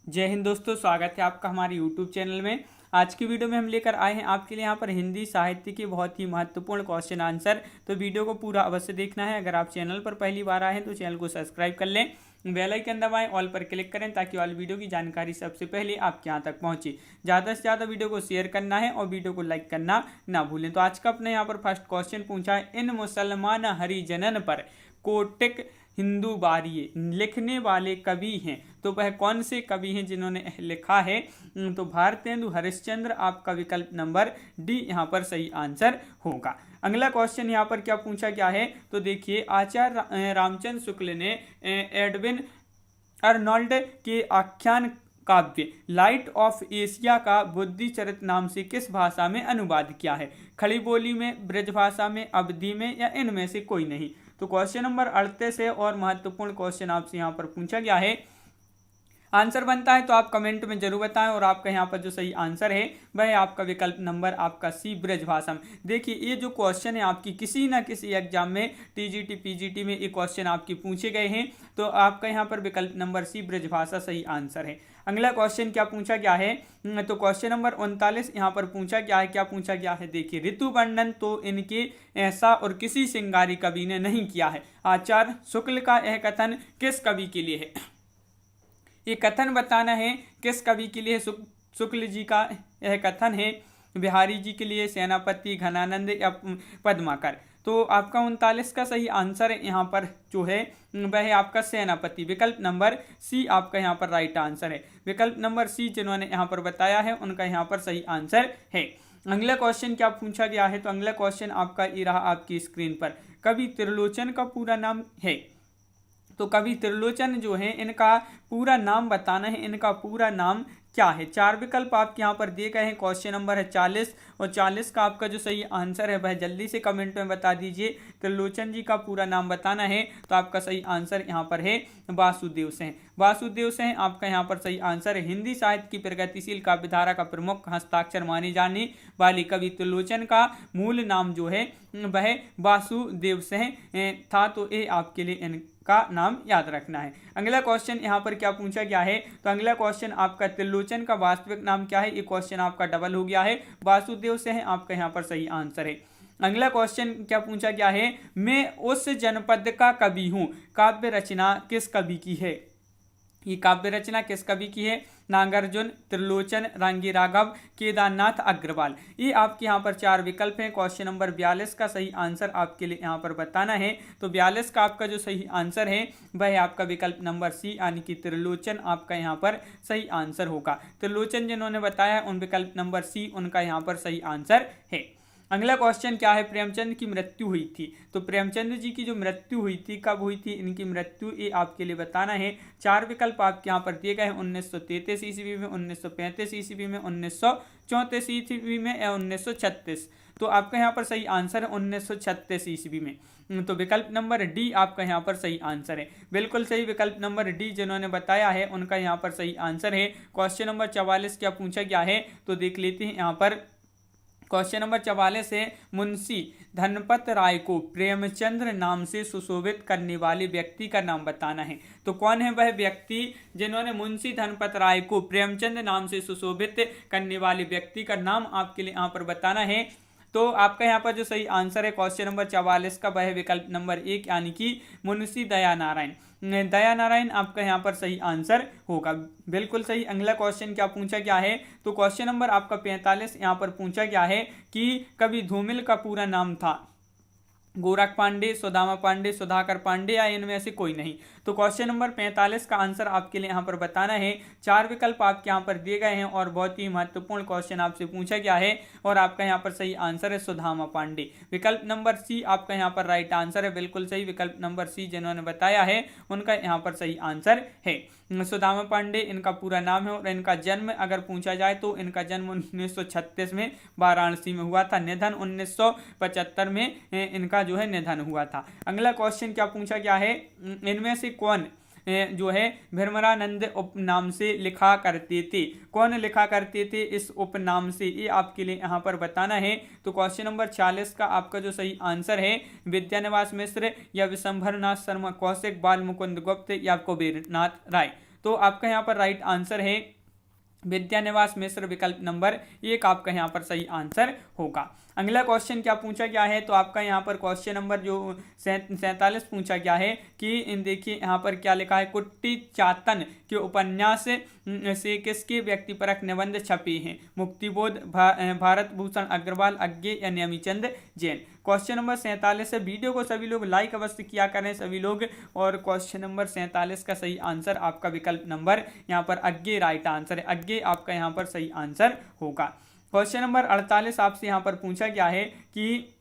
जय हिंद दोस्तों, स्वागत है आपका हमारे YouTube चैनल में। आज की वीडियो में हम लेकर आए हैं आपके लिए यहाँ पर हिंदी साहित्य के बहुत ही महत्वपूर्ण क्वेश्चन आंसर। तो वीडियो को पूरा अवश्य देखना है। अगर आप चैनल पर पहली बार आए हैं तो चैनल को सब्सक्राइब कर लें, बेल आइकन दबाएं, ऑल पर क्लिक करें ताकि वाली वीडियो की जानकारी सबसे पहले आपके यहाँ तक पहुँचे। ज़्यादा से ज़्यादा वीडियो को शेयर करना है और वीडियो को लाइक करना ना भूलें। तो आज का अपने यहाँ पर फर्स्ट क्वेश्चन पूछा है, इन मुसलमान हरिजनन पर कोटिक हिंदू बारिये लिखने वाले कवि हैं। तो वह कौन से कवि हैं जिन्होंने लिखा है? तो भारतेंदु हरिश्चंद्र आपका विकल्प नंबर डी यहाँ पर सही आंसर होगा। अगला क्वेश्चन यहाँ पर क्या पूछा गया है? तो देखिए, आचार्य रामचंद्र शुक्ल ने एडविन अर्नोल्ड के आख्यान काव्य लाइट ऑफ एशिया का बुद्धिचरित नाम से किस भाषा में अनुवाद किया है? खड़ी बोली में, ब्रजभाषा में, अवधी में या इनमें से कोई नहीं? तो क्वेश्चन नंबर 38 है और महत्वपूर्ण क्वेश्चन आपसे यहाँ पर पूछा गया है। आंसर बनता है तो आप कमेंट में जरूर बताएं। और आपका यहाँ पर जो सही आंसर है वह है आपका विकल्प नंबर आपका सी, ब्रजभाषा में। देखिए, ये जो क्वेश्चन है आपकी किसी ना किसी एग्जाम में, टीजीटी पीजीटी में ये क्वेश्चन आपके पूछे गए हैं। तो आपका यहाँ पर विकल्प नंबर सी, ब्रजभाषा सही आंसर है। अगला क्वेश्चन क्या पूछा गया है? तो क्वेश्चन नंबर 39 यहाँ पर पूछा गया है। क्या पूछा गया है? देखिए, ऋतु वर्णन तो इनके ऐसा और किसी श्रृंगारी कवि ने नहीं किया है। आचार्य शुक्ल का यह कथन किस कवि के लिए है? ये कथन बताना है किस कवि के लिए। शुक्ल जी का यह कथन है बिहारी जी के लिए, सेनापति, घनानंद या पद्माकर? तो आपका 39 का सही आंसर यहाँ पर जो है वह है आपका सेनापति। विकल्प नंबर सी आपका यहाँ पर राइट आंसर है। विकल्प नंबर सी जिन्होंने यहाँ पर बताया है उनका यहाँ पर सही आंसर है। अगला क्वेश्चन क्या पूछा गया है? तो अगला क्वेश्चन आपका ये रहा आपकी स्क्रीन पर। कवि त्रिलोचन का पूरा नाम है। तो कवि त्रिलोचन जो है इनका पूरा नाम बताना है। इनका पूरा नाम क्या है? चार विकल्प आपके यहाँ पर दिए गए हैं। क्वेश्चन नंबर है 40 और 40 का आपका जो सही आंसर है वह जल्दी से कमेंट में बता दीजिए। त्रिलोचन जी का पूरा नाम बताना है। तो आपका सही आंसर यहाँ पर है वासुदेव सिंह। वासुदेव सिंह आपका यहाँ पर सही आंसर है। हिंदी साहित्य की प्रगतिशील काव्यधारा का प्रमुख हस्ताक्षर माने जाने वाले कवि त्रिलोचन का मूल नाम जो है वह वासुदेव सिंह था। तो ये आपके लिए का नाम याद रखना है। अगला क्वेश्चन यहाँ पर क्या पूछा गया है? तो अगला क्वेश्चन आपका त्रिलोचन का वास्तविक नाम क्या है? ये क्वेश्चन आपका डबल हो गया है। वासुदेव से है आपका यहाँ पर सही आंसर है। अगला क्वेश्चन क्या पूछा गया है? मैं उस जनपद का कवि हूँ। काव्य रचना किस कवि की है? ये काव्य रचना किस कवि की है? नागार्जुन, त्रिलोचन, रांगी राघव, केदारनाथ अग्रवाल? ये आपके यहाँ पर चार विकल्प हैं। क्वेश्चन नंबर 42 का सही आंसर आपके लिए यहाँ पर बताना है। तो 42 का आपका जो सही आंसर है वह है आपका विकल्प नंबर सी यानी कि त्रिलोचन आपका यहाँ पर सही आंसर होगा। त्रिलोचन जिन्होंने बताया उन विकल्प नंबर सी उनका यहाँ पर सही आंसर है। अगला क्वेश्चन क्या है? प्रेमचंद की मृत्यु हुई थी। तो प्रेमचंद जी की जो मृत्यु हुई थी कब हुई थी? इनकी मृत्यु ये आपके लिए बताना है। चार विकल्प आपके यहाँ पर दिए गए हैं। 1933 ईस्वी में, 1935 ईस्वी में, 1934 ईस्वी में या 1936? तो आपका यहाँ पर सही आंसर है 1936 ईस्वी में। तो विकल्प नंबर डी आपका यहाँ पर सही आंसर है। बिल्कुल सही, विकल्प नंबर डी जिन्होंने बताया है उनका यहाँ पर सही आंसर है। क्वेश्चन नंबर 44 क्या पूछा गया है? तो देख लेते हैं यहाँ पर। क्वेश्चन नंबर 44 है, मुंशी धनपत राय को प्रेमचंद्र नाम से सुशोभित करने वाले व्यक्ति का नाम बताना है। तो कौन है वह व्यक्ति जिन्होंने मुंशी धनपत राय को प्रेमचंद नाम से सुशोभित करने वाले व्यक्ति का नाम आपके लिए यहाँ पर बताना है। तो आपका यहाँ पर जो सही आंसर है क्वेश्चन नंबर 44 का वह है विकल्प नंबर 1 यानी कि मुंशी दया नारायण। दया नारायण आपका यहाँ पर सही आंसर होगा। बिल्कुल सही। अगला क्वेश्चन क्या पूछा गया है? तो क्वेश्चन नंबर आपका 45 यहाँ पर पूछा गया है कि कवि धूमिल का पूरा नाम था। गोरख पांडे, सुदामा पांडे, सुधाकर पांडे या इनमें से कोई नहीं? तो क्वेश्चन नंबर 45 का आंसर आपके लिए यहाँ पर बताना है। चार विकल्प आपके यहाँ पर दिए गए हैं और बहुत ही महत्वपूर्ण क्वेश्चन आपसे पूछा गया है और आपका यहाँ पर सही आंसर है सुदामा पांडे। विकल्प नंबर सी आपका यहाँ पर राइट आंसर है। बिल्कुल सही, विकल्प नंबर सी जिन्होंने बताया है उनका यहाँ पर सही आंसर है। सुदामा पांडे इनका पूरा नाम है और इनका जन्म अगर पूछा जाए तो इनका जन्म 1936 में वाराणसी में हुआ था। निधन 1975 में इनका जो है निधन हुआ था। अगला क्वेश्चन क्या पूछा गया है? इनमें से कौन जो है भ्रमरानंद उपनाम से लिखा करते थे? कौन लिखा करते थे इस उपनाम से? ये आपके लिए यहाँ पर बताना है। तो क्वेश्चन नंबर 40 का आपका जो सही आंसर है विद्यानिवास मिश्र या विशंभरनाथ शर्मा कौशिक, बाल मुकुंद गुप्त या कुबेरनाथ राय। तो आपका यहाँ पर राइट आंसर है विद्यानिवास मिश्र, विकल्प नंबर 1 आपका यहाँ पर सही आंसर होगा। अगला क्वेश्चन क्या पूछा गया है, तो आपका यहाँ पर क्वेश्चन नंबर जो 47 पूछा गया है कि देखिए यहाँ पर क्या लिखा है, कुट्टी चातन के उपन्यास से किसके व्यक्तिपरक निबंध छपे हैं, मुक्तिबोध, भारत भूषण अग्रवाल, अज्ञे या नेमीचंद जैन। क्वेश्चन नंबर 47 है। वीडियो को सभी लोग लाइक अवश्य किया करें सभी लोग। और क्वेश्चन नंबर 47 का सही आंसर आपका विकल्प नंबर यहाँ पर अज्ञे राइट आंसर है, अज्ञे आपका यहाँ पर सही आंसर होगा। क्वेश्चन नंबर 48 आपसे यहाँ पर पूछा गया है कि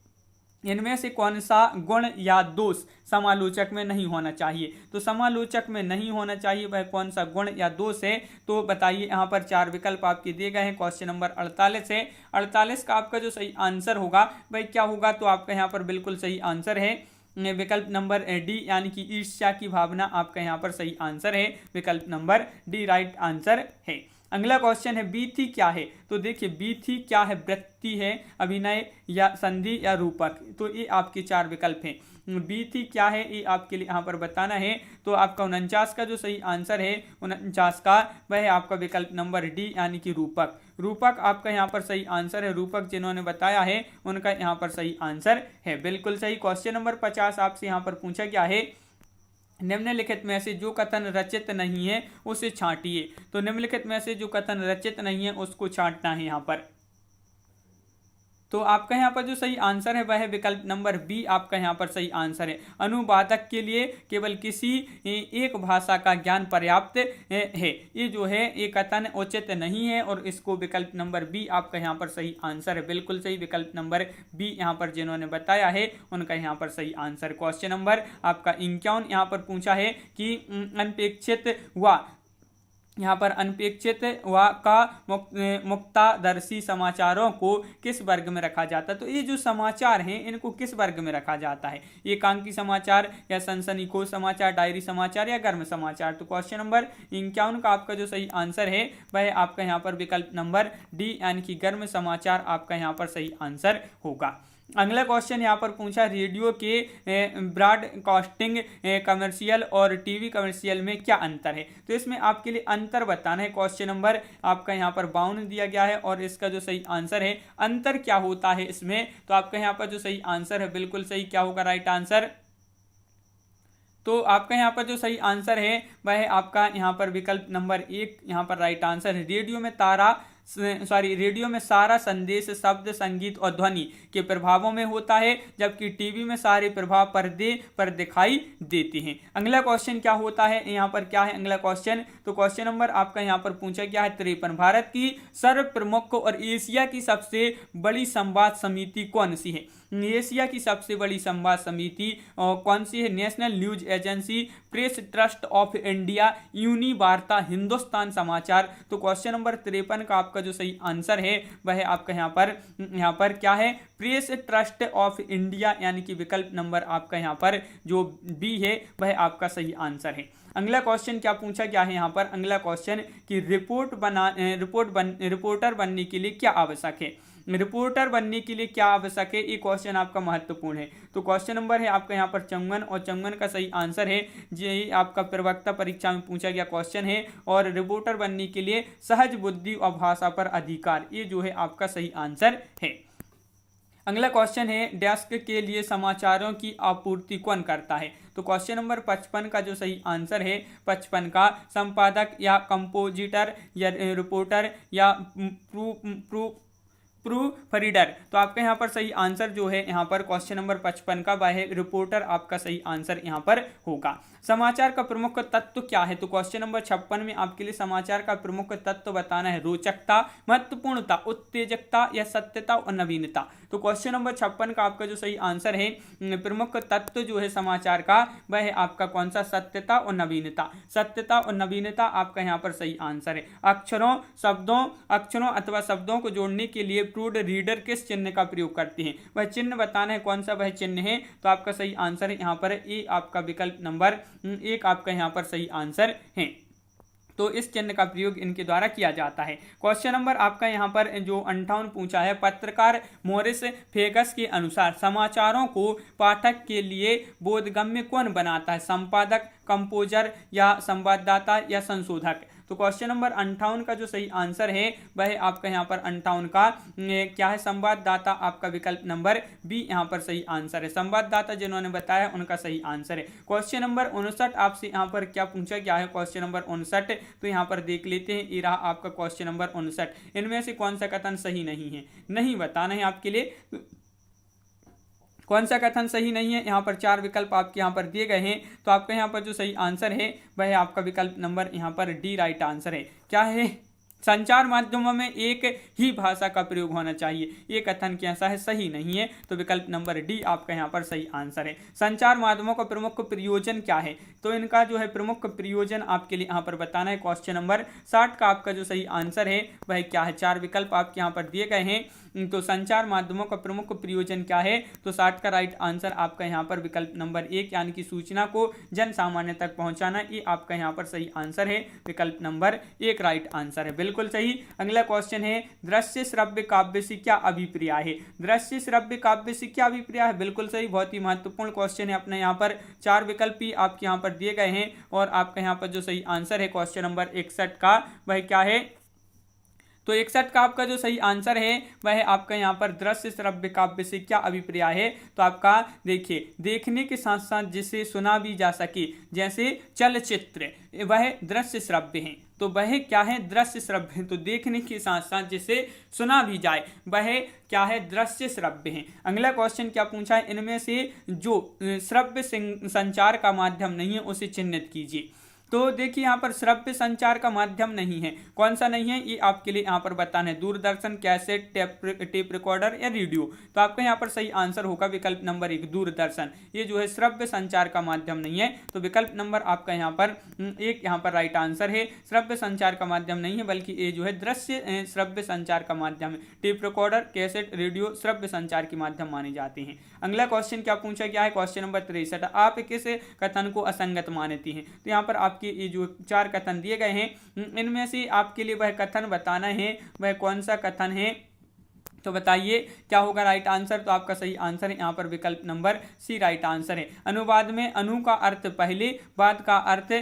इनमें से कौन सा गुण या दोष समालोचक में नहीं होना चाहिए। तो समालोचक में नहीं होना चाहिए वह कौन सा गुण या दोष है, तो बताइए। यहाँ पर 4 विकल्प आपके दिए गए हैं। क्वेश्चन नंबर 48 है। 48 का आपका जो सही आंसर होगा वह क्या होगा, तो आपका यहाँ पर बिल्कुल सही आंसर है विकल्प नंबर डी, यानी कि ईर्ष्या की भावना आपका यहाँ पर सही आंसर है, विकल्प नंबर डी राइट आंसर है। अगला क्वेश्चन है बीथी क्या है, तो देखिए बीथी क्या है, वृत्ति है, अभिनय या संधि या रूपक। तो ये आपके 4 विकल्प हैं। बीथी क्या है ये आपके लिए यहाँ पर बताना है। तो आपका 49 का जो सही आंसर है 49 का वह है आपका विकल्प नंबर डी, यानी कि रूपक। रूपक आपका यहाँ पर सही आंसर है। रूपक जिन्होंने बताया है उनका यहाँ पर सही आंसर है, बिल्कुल सही। क्वेश्चन नंबर 50 आपसे यहाँ पर पूछा गया है, निम्नलिखित में से जो कथन रचित नहीं है उसे छांटिए। तो निम्नलिखित में से जो कथन रचित नहीं है उसको छांटना है यहाँ पर। तो आपका यहाँ पर जो सही आंसर है वह है विकल्प नंबर बी, आपका यहाँ पर सही आंसर है। अनुवादक के लिए केवल किसी एक भाषा का ज्ञान पर्याप्त है, ये जो है ये कथन उचित नहीं है, और इसको विकल्प नंबर बी आपका यहाँ पर सही आंसर है, बिल्कुल सही। विकल्प नंबर बी यहाँ पर जिन्होंने बताया है उनका यहाँ पर सही आंसर। क्वेश्चन नंबर आपका 51 यहाँ पर पूछा है कि अनपेक्षित व यहाँ पर अनपेक्षित व का मुक्तादर्शी समाचारों को किस वर्ग में रखा जाता है। तो ये जो समाचार हैं इनको किस वर्ग में रखा जाता है, एकांकी समाचार या सनसनीखेज समाचार, डायरी समाचार या गर्म समाचार। तो क्वेश्चन नंबर 51 का आपका जो सही आंसर है वह आपका यहाँ पर विकल्प नंबर डी, यानी कि गर्म समाचार आपका यहाँ पर सही आंसर होगा। अगला क्वेश्चन यहाँ पर पूछा, रेडियो के ब्रॉडकास्टिंग कमर्शियल और टीवी कमर्शियल में क्या अंतर है। तो इसमें आपके लिए अंतर बताना है। क्वेश्चन नंबर आपका यहाँ पर 52 दिया गया है और इसका जो सही आंसर है अंतर क्या होता है इसमें, तो आपका यहाँ पर जो सही आंसर है बिल्कुल सही क्या होगा, राइट आंसर। तो आपका यहाँ पर जो सही आंसर है वह है आपका यहाँ पर विकल्प नंबर 1 यहाँ पर राइट आंसर है। रेडियो में सारा संदेश शब्द, संगीत और ध्वनि के प्रभावों में होता है, जबकि टीवी में सारे प्रभाव पर्दे पर दिखाई देते हैं। अगला क्वेश्चन क्या होता है, यहाँ पर क्या है अगला क्वेश्चन, तो क्वेश्चन नंबर आपका यहाँ पर पूछा गया है 53, भारत की सर्व प्रमुख और एशिया की सबसे बड़ी संवाद समिति कौन सी है। एशिया की सबसे बड़ी संवाद समिति कौन सी है, national news agency, press trust of India, Univarta, Hindustan Samachar. तो क्वेश्चन नंबर 53 का आपका जो सही आंसर है वह है आपका यहाँ पर क्या है, प्रेस ट्रस्ट ऑफ इंडिया, यानी कि विकल्प नंबर आपका यहाँ पर जो बी है वह आपका सही आंसर है। अगला क्वेश्चन क्या पूछा गया है यहाँ पर, अगला क्वेश्चन कि रिपोर्टर बनने के लिए क्या आवश्यक है। रिपोर्टर बनने के लिए क्या आवश्यक है, ये क्वेश्चन आपका महत्वपूर्ण है। तो क्वेश्चन नंबर है आपका यहाँ पर 54 और 54 का सही आंसर है, ये आपका प्रवक्ता परीक्षा में पूछा गया क्वेश्चन है। और रिपोर्टर बनने के लिए सहज बुद्धि और भाषा पर अधिकार, ये जो है आपका सही आंसर है। अगला क्वेश्चन है, डेस्क के लिए समाचारों की आपूर्ति कौन करता है। तो क्वेश्चन नंबर 55 का जो सही आंसर है 55 का संपादक या कंपोजिटर या रिपोर्टर या प्रूफ रीडर। तो आपका यहाँ पर सही आंसर जो है यहाँ पर क्वेश्चन नंबर 55 का वह रिपोर्टर आपका सही आंसर यहाँ पर होगा। समाचार का प्रमुख तत्व क्या है, तो क्वेश्चन नंबर 56 में आपके लिए समाचार का प्रमुख तत्व बताना है, रोचकता, महत्वपूर्णता, उत्तेजकता या सत्यता और नवीनता। तो क्वेश्चन नंबर 56 का आपका जो सही आंसर है प्रमुख तत्व जो है समाचार का वह है आपका कौन सा, सत्यता और नवीनता। सत्यता और नवीनता आपका यहाँ पर सही आंसर है। अक्षरों अथवा शब्दों को जोड़ने के लिए प्रूफ रीडर किस चिन्ह का प्रयोग करते हैं, वह चिन्ह बताना है कौन सा वह चिन्ह है। तो आपका सही आंसर है यहाँ पर ए, आपका विकल्प नंबर 1 आपका यहाँ पर सही आंसर है। तो इस चिन्ह का प्रयोग इनके द्वारा किया जाता है। क्वेश्चन नंबर आपका यहाँ पर जो 58 पूछा है, पत्रकार मोरिस फेगस के अनुसार समाचारों को पाठक के लिए बोधगम्य कौन बनाता है? संपादक, कंपोजर या संवाददाता या संशोधक? तो क्वेश्चन नंबर 58 का जो सही आंसर है वह आपका यहाँ पर 58 का क्या है? संवाददाता आपका विकल्प नंबर बी यहाँ पर सही आंसर है। संवाददाता जिन्होंने बताया उनका सही आंसर है। क्वेश्चन नंबर 59 आपसे यहाँ पर क्या पूछा गया है? क्वेश्चन नंबर 59 तो यहाँ पर देख लेते हैं, ये रहा आपका क्वेश्चन नंबर 59। इनमें से कौन सा कथन सही नहीं है? नहीं बताना है आपके लिए कौन सा कथन सही नहीं है। यहाँ पर 4 विकल्प आपके यहाँ पर दिए गए हैं, तो आपका यहाँ पर जो सही आंसर है वह आपका विकल्प नंबर यहाँ पर डी राइट आंसर है। क्या है? संचार माध्यमों में एक ही भाषा का प्रयोग होना चाहिए, ये कथन कैसा है? सही नहीं है। तो विकल्प नंबर डी आपका यहाँ पर सही आंसर है। संचार माध्यमों का प्रमुख प्रयोजन क्या है? तो इनका जो है प्रमुख प्रयोजन आपके लिए यहाँ पर बताना है। क्वेश्चन नंबर 60 का आपका जो सही आंसर है वह क्या है? 4 विकल्प आपके यहाँ पर दिए गए हैं, तो संचार माध्यमों का प्रमुख प्रयोजन क्या है? तो 60 का राइट आंसर आपका यहाँ पर विकल्प नंबर 1 यानी कि सूचना को जन सामान्य तक पहुंचाना, ये आपका यहाँ पर सही आंसर है। विकल्प नंबर 1 राइट आंसर है, बिल्कुल सही। अगला क्वेश्चन है, दृश्य श्रव्य काव्य से क्या अभिप्राय है? दृश्य श्रव्य काव्य से क्या अभिप्राय है? बिल्कुल सही, बहुत ही महत्वपूर्ण क्वेश्चन है। अपने यहाँ पर 4 विकल्प ही आपके यहाँ पर दिए गए हैं, और आपका यहाँ पर जो सही आंसर है क्वेश्चन नंबर 61 का वह क्या है? तो 61 का आपका जो सही आंसर है वह आपका यहाँ पर दृश्य श्रव्य काव्य से क्या अभिप्राय है? तो आपका देखिए, देखने के साथ साथ जिसे सुना भी जा सके, जैसे चलचित्र, वह दृश्य श्रव्य हैं। तो वह क्या है? दृश्य श्रव्य है। तो देखने के साथ साथ जिसे सुना भी जाए वह क्या है? दृश्य श्रव्य है। अगला क्वेश्चन क्या पूछा है? इनमें से जो श्रव्य संचार का माध्यम नहीं है उसे चिन्हित कीजिए। तो देखिए, यहाँ पर श्रव्य संचार का माध्यम नहीं है, कौन सा नहीं है ये आपके लिए यहाँ पर बताना है। दूरदर्शन, कैसेट, टेप रिकॉर्डर या रेडियो? तो आपका यहाँ पर सही आंसर होगा विकल्प नंबर 1 दूरदर्शन। ये जो है श्रव्य संचार का माध्यम नहीं है, तो विकल्प नंबर आपका यहाँ पर 1 यहाँ पर राइट आंसर है। श्रव्य संचार का माध्यम नहीं है, बल्कि ये जो है दृश्य श्रव्य संचार का माध्यम है। टेप रिकॉर्डर, कैसेट, रेडियो श्रव्य संचार के माध्यम माने जाते हैं। अगला क्वेश्चन क्या पूछा गया है? क्वेश्चन नंबर 63, आप किस कथन को असंगत मानती हैं? तो यहाँ पर आपके ये जो 4 कथन दिए गए हैं, इनमें से आपके लिए वह कथन बताना है, वह कौन सा कथन है? तो बताइए क्या होगा राइट आंसर? तो आपका सही आंसर है यहाँ पर विकल्प नंबर सी राइट आंसर है। अनुवाद में अनु का अर्थ पहले, बाद का अर्थ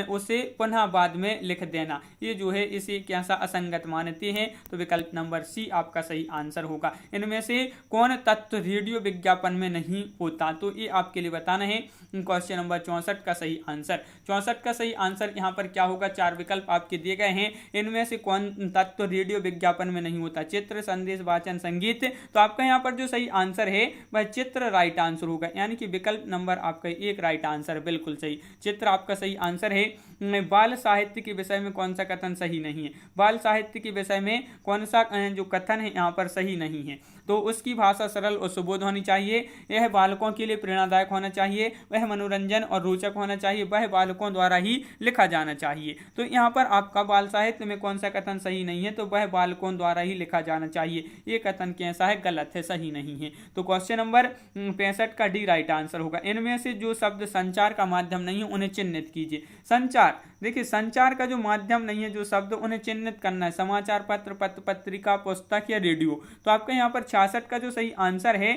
उसे पुनः बाद में लिख देना, ये जो है इसे कैसा असंगत मानते हैं? तो विकल्प नंबर सी आपका सही आंसर होगा। इनमें से कौन तत्व रेडियो विज्ञापन में नहीं होता? तो ये आपके लिए बताना है। क्वेश्चन नंबर 64 का सही आंसर, 64 का सही आंसर यहाँ पर क्या होगा? 4 विकल्प आपके दिए गए हैं, इनमें से कौन तत्व रेडियो विज्ञापन में नहीं होता? चित्र, संदेश, वाचन, संगीत? तो आपका यहाँ पर जो सही आंसर है वह चित्र राइट आंसर होगा, यानी कि विकल्प नंबर आपका 1 राइट आंसर, बिल्कुल सही, चित्र आपका सही आंसर है। बाल साहित्य के विषय में कौन सा कथन सही नहीं है? बाल साहित्य के विषय में कौन सा जो कथन है यहाँ पर सही नहीं है? तो उसकी भाषा सरल और सुबोध होनी चाहिए, यह बालकों के लिए प्रेरणादायक होना चाहिए, वह मनोरंजन और रोचक होना चाहिए, वह बालकों द्वारा ही लिखा जाना चाहिए। तो यहाँ पर आपका बाल साहित्य में कौन सा कथन सही नहीं है? तो वह बालकों द्वारा ही लिखा जाना चाहिए, ये कथन कैसा है? गलत है, सही नहीं है। तो क्वेश्चन नंबर 65 का डी राइट आंसर होगा। इनमें से जो शब्द संचार का माध्यम नहीं है उन्हें चिन्हित कीजिए। संचार, देखिए संचार का जो माध्यम नहीं है, जो शब्द, उन्हें चिन्हित करना है। समाचार पत्र, पत्रिका, पुस्तक या रेडियो? तो आपका यहाँ पर 66 का जो सही आंसर है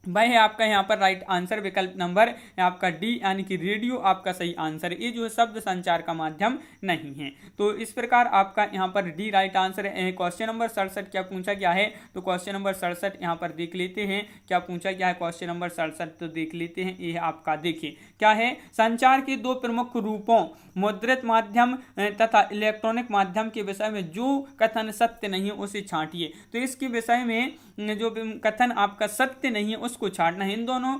वह है आपका यहाँ पर राइट आंसर विकल्प नंबर आपका डी, यानी कि रेडियो आपका सही आंसर है। ये जो है शब्द संचार का माध्यम नहीं है। तो इस प्रकार आपका यहाँ पर डी राइट आंसर है। क्वेश्चन नंबर 67 क्या पूछा गया है? तो क्वेश्चन नंबर 67 यहाँ पर देख लेते हैं क्या पूछा गया है। क्वेश्चन नंबर 67 तो देख लेते हैं, ये आपका देखिए क्या है? संचार के 2 प्रमुख रूपों मुद्रित माध्यम तथा इलेक्ट्रॉनिक माध्यम के विषय में जो कथन सत्य नहीं है उसे छांटिए। तो इसके विषय में जो कथन आपका सत्य नहीं है उसको छांटना है। इन दोनों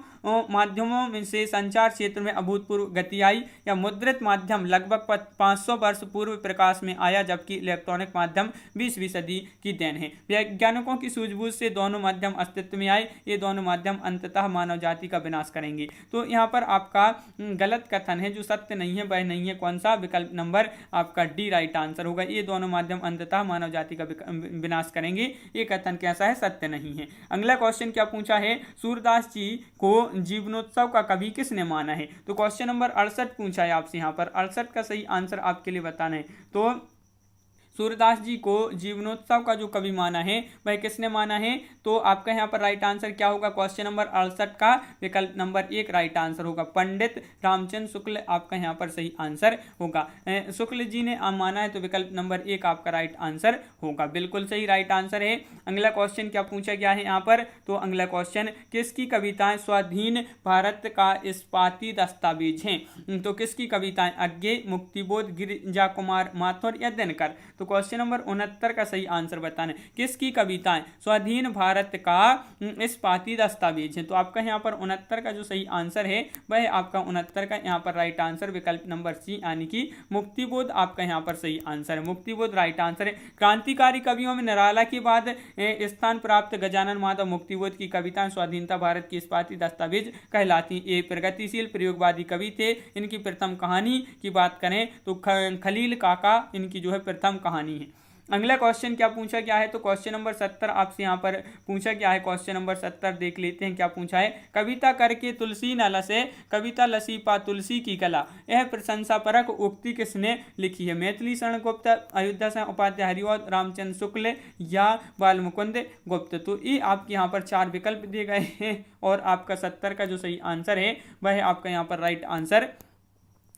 माध्यमों में से संचार क्षेत्र में अभूतपूर्व गति आई, या मुद्रित माध्यम लगभग 500 वर्ष पूर्व प्रकाश में आया, जबकि इलेक्ट्रॉनिक माध्यम 20वीं सदी की देन है। वैज्ञानिकों की सूझबूझ से दोनों माध्यम अस्तित्व में आए, ये दोनों माध्यम अंततः मानव जाति का विनाश करेंगे। तो यहाँ पर आपका गलत कथन है, जो सत्य नहीं है वह नहीं है, कौन सा? विकल्प नंबर आपका डी राइट आंसर होगा। ये दोनों माध्यम अंततः मानव जाति का विनाश करेंगे, ये कथन कैसा है? सत्य नहीं है। अगला क्वेश्चन क्या पूछा है? सूरदास जी को जीवनोत्सव का कवि किसने माना है। तो क्वेश्चन नंबर 68 पूछा है आपसे यहाँ पर। 68 का सही आंसर आपके लिए बताना है। तो सूरदास जी को जीवनोत्सव का जो कवि माना है वह किसने माना है। तो आपका यहाँ पर राइट आंसर क्या होगा, क्वेश्चन नंबर 68 का विकल्प नंबर 1 राइट आंसर होगा। पंडित रामचंद्र शुक्ल आपका यहाँ पर सही आंसर होगा। शुक्ल जी ने माना है तो विकल्प नंबर 1 आपका राइट आंसर होगा, बिल्कुल सही राइट आंसर है। अगला क्वेश्चन क्या पूछा गया है यहाँ पर। तो अगला क्वेश्चन, किसकी कविताएं स्वाधीन भारत का इस्पाती दस्तावेज हैं। तो किसकी कविताएं, अज्ञे, मुक्तिबोध, गिरिजा कुमार माथुर या दिनकर। तो क्वेश्चन नंबर 69 का सही आंसर बताना है, किसकी कविताएं स्वाधीन भारत का इस्पाती दस्तावेज है। तो आपका यहाँ पर 69 का जो सही आंसर है वह आपका 69 का यहाँ पर राइट आंसर विकल्प नंबर सी यानी कि मुक्तिबोध आपका यहाँ पर सही आंसर है। मुक्तिबोध राइट आंसर है। क्रांतिकारी कवियों में निराला के बाद स्थान प्राप्त गजानन माधव मुक्तिबोध की कविताएं स्वाधीनता भारत की इस्पाती दस्तावेज कहलाती। ये प्रगतिशील प्रयोगवादी कवि थे। इनकी प्रथम कहानी की बात करें तो खलील काका इनकी जो है प्रथम कहानी है। अगला क्वेश्चन क्या पूछा गया है। तो क्वेश्चन नंबर 70 आपसे यहाँ पर पूछा गया है। क्वेश्चन नंबर 70 देख लेते हैं क्या पूछा है। कविता करके तुलसी न लसे, कविता लसी पा तुलसी की कला, यह प्रशंसा परक उक्ति किसने लिखी है। मैथिली शरण गुप्त, अयोध्या से उपाध्याय हरिऔध, रामचंद्र शुक्ल या बालमुकुंद गुप्त। तो ये आपके यहाँ पर 4 विकल्प दिए गए हैं और आपका 70 का जो सही आंसर है वह आपका यहाँ पर राइट आंसर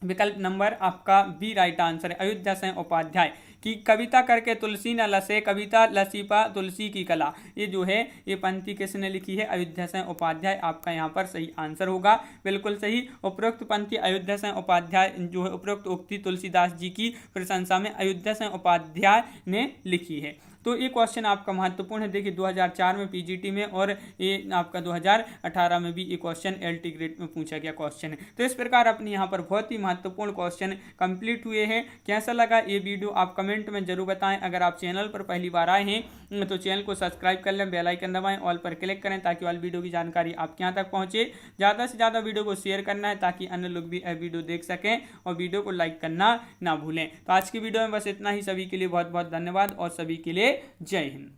विकल्प नंबर आपका बी राइट आंसर है। अयोध्या से उपाध्याय की कविता करके तुलसी न लसे, कविता लसीपा तुलसी की कला, ये जो है ये पंक्ति किसने लिखी है, अयोध्या से उपाध्याय आपका यहाँ पर सही आंसर होगा, बिल्कुल सही। उपरोक्त पंक्ति अयोध्या से उपाध्याय जो है उपरोक्त उक्ति तुलसीदास जी की प्रशंसा में अयोध्या से उपाध्याय ने लिखी है। तो ये क्वेश्चन आपका महत्वपूर्ण है। देखिए 2004 में पीजीटी में और ये आपका 2018 में भी ये क्वेश्चन एलटी ग्रेड में पूछा गया क्वेश्चन है। तो इस प्रकार अपने यहाँ पर बहुत ही महत्वपूर्ण क्वेश्चन कंप्लीट हुए हैं। कैसा लगा ये वीडियो आप कमेंट में जरूर बताएं। अगर आप चैनल पर पहली बार आए हैं तो चैनल को सब्सक्राइब कर लें, बेल आइकन दबाएं, ऑल पर क्लिक करें ताकि ऑल वीडियो की जानकारी आपके यहाँ तक पहुँचे। ज़्यादा से ज़्यादा वीडियो को शेयर करना है ताकि अन्य लोग भी वीडियो देख सकें और वीडियो को लाइक करना ना भूलें। तो आज की वीडियो में बस इतना ही। सभी के लिए बहुत बहुत धन्यवाद और सभी के लिए जय हिंद।